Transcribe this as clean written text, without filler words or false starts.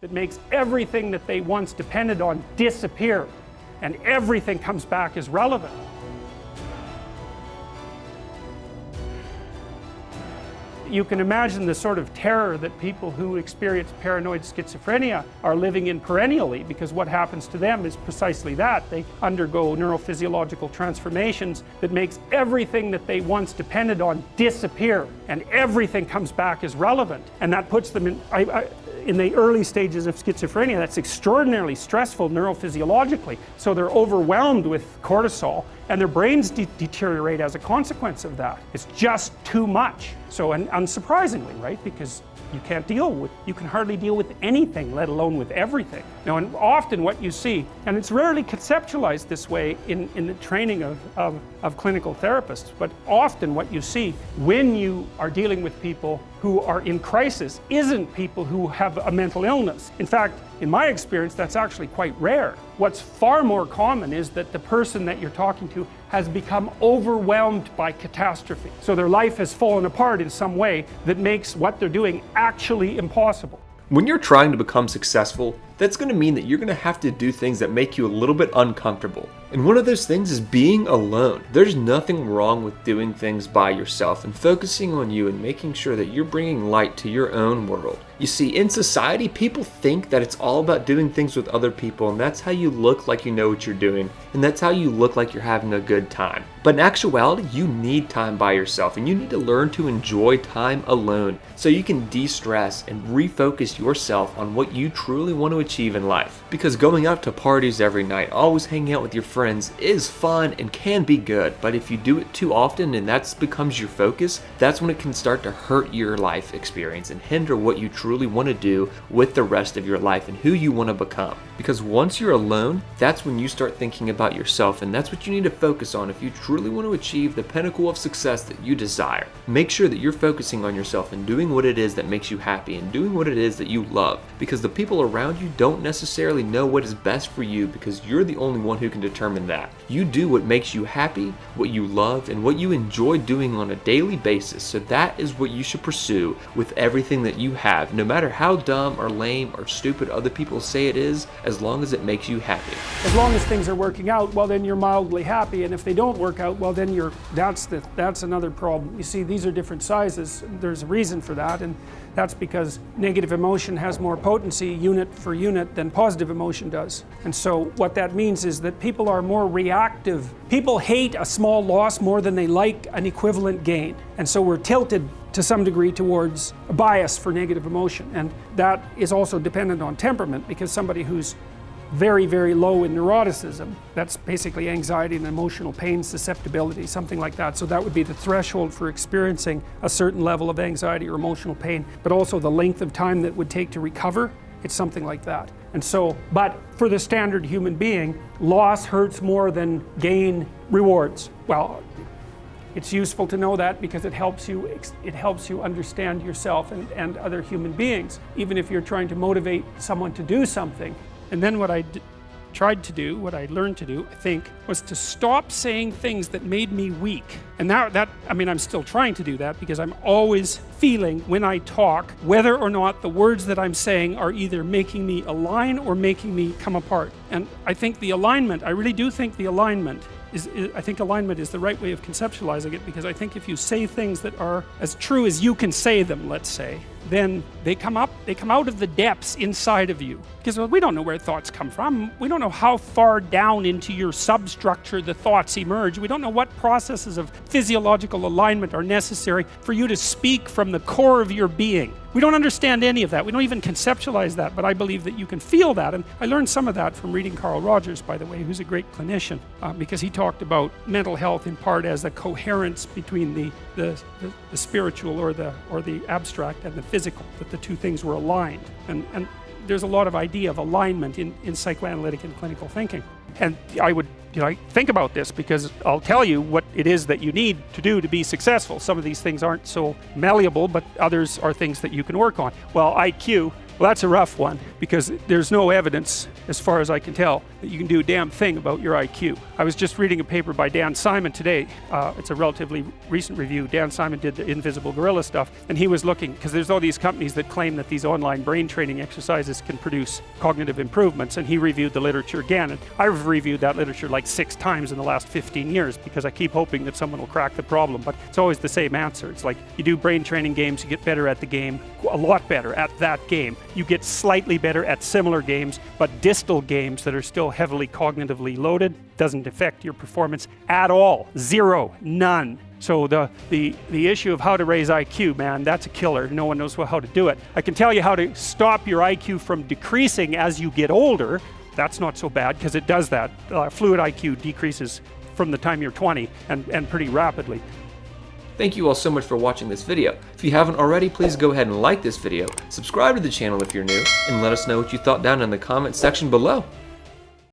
that makes everything that they once depended on disappear, and everything comes back as relevant. You can imagine the sort of terror that people who experience paranoid schizophrenia are living in perennially, because what happens to them is precisely that. They undergo neurophysiological transformations that makes everything that they once depended on disappear, and everything comes back as relevant. And that puts them in the early stages of schizophrenia. That's extraordinarily stressful neurophysiologically. So they're overwhelmed with cortisol, and their brains deteriorate as a consequence of that. It's just too much. So, and unsurprisingly, right? Because you can hardly deal with anything, let alone with everything. Now, and often what you see, and it's rarely conceptualized this way in the training of clinical therapists, but often what you see when you are dealing with people who are in crisis isn't people who have a mental illness. In fact, in my experience, that's actually quite rare. What's far more common is that the person that you're talking to has become overwhelmed by catastrophe. So their life has fallen apart in some way that makes what they're doing actually impossible. When you're trying to become successful, that's going to mean that you're going to have to do things that make you a little bit uncomfortable. And one of those things is being alone. There's nothing wrong with doing things by yourself and focusing on you and making sure that you're bringing light to your own world. You see, in society, people think that it's all about doing things with other people, and that's how you look like you know what you're doing, and that's how you look like you're having a good time. But in actuality, you need time by yourself, and you need to learn to enjoy time alone so you can de-stress and refocus yourself on what you truly want to achieve in life. Because going out to parties every night, always hanging out with your friends is fun and can be good, but if you do it too often and that becomes your focus, that's when it can start to hurt your life experience and hinder what you truly want to do with the rest of your life and who you want to become. Because once you're alone, that's when you start thinking about yourself, and that's what you need to focus on if you truly want to achieve the pinnacle of success that you desire. Make sure that you're focusing on yourself and doing what it is that makes you happy and doing what it is that you love, because the people around you don't necessarily know what is best for you, because you're the only one who can determine that. You do what makes you happy, what you love, and what you enjoy doing on a daily basis, so that is what you should pursue with everything that you have, no matter how dumb or lame or stupid other people say it is, as long as it makes you happy. As long as things are working out, well, then you're mildly happy, and if they don't work out, well, then that's another problem. You see, these are different sizes. There's a reason for that, and that's because negative emotion has more potency unit for unit than positive emotion does. And so what that means is that people are more reactive. People hate a small loss more than they like an equivalent gain. And so we're tilted to some degree towards a bias for negative emotion. And that is also dependent on temperament, because somebody who's very, very low in neuroticism, that's basically anxiety and emotional pain susceptibility, something like that. So that would be the threshold for experiencing a certain level of anxiety or emotional pain, but also the length of time that would take to recover. It's something like that. And so, but for the standard human being, loss hurts more than gain rewards. Well, it's useful to know that because it helps you understand yourself and other human beings, even if you're trying to motivate someone to do something. And then what I learned to do, I think, was to stop saying things that made me weak. And I'm still trying to do that, because I'm always feeling when I talk whether or not the words that I'm saying are either making me align or making me come apart. And I think I really do think the alignment is the right way of conceptualizing it, because I think if you say things that are as true as you can say them, let's say, then they come out of the depths inside of you. Because we don't know where thoughts come from. We don't know how far down into your substructure the thoughts emerge. We don't know what processes of physiological alignment are necessary for you to speak from the core of your being. We don't understand any of that. We don't even conceptualize that, but I believe that you can feel that. And I learned some of that from reading Carl Rogers, by the way, who's a great clinician, because he talked about mental health in part as a coherence between the spiritual or the abstract and the physical, that the two things were aligned. And there's a lot of idea of alignment in psychoanalytic and clinical thinking. And I would think about this, because I'll tell you what it is that you need to do to be successful. Some of these things aren't so malleable, but others are things that you can work on. Well, IQ, Well, that's a rough one because there's no evidence, as far as I can tell, that you can do a damn thing about your IQ. I was just reading a paper by Dan Simon today. It's a relatively recent review. Dan Simon did the Invisible Gorilla stuff, and he was looking, because there's all these companies that claim that these online brain training exercises can produce cognitive improvements, and he reviewed the literature again. And I've reviewed that literature like 6 times in the last 15 years because I keep hoping that someone will crack the problem, but it's always the same answer. It's like you do brain training games, you get better at the game, a lot better at that game. You get slightly better at similar games, but distal games that are still heavily cognitively loaded doesn't affect your performance at all. Zero, none. So the issue of how to raise IQ, man, that's a killer. No one knows how to do it. I can tell you how to stop your IQ from decreasing as you get older. That's not so bad because it does that. Fluid IQ decreases from the time you're 20 and pretty rapidly. Thank you all so much for watching this video. If you haven't already, please go ahead and like this video, subscribe to the channel if you're new, and let us know what you thought down in the comment section below.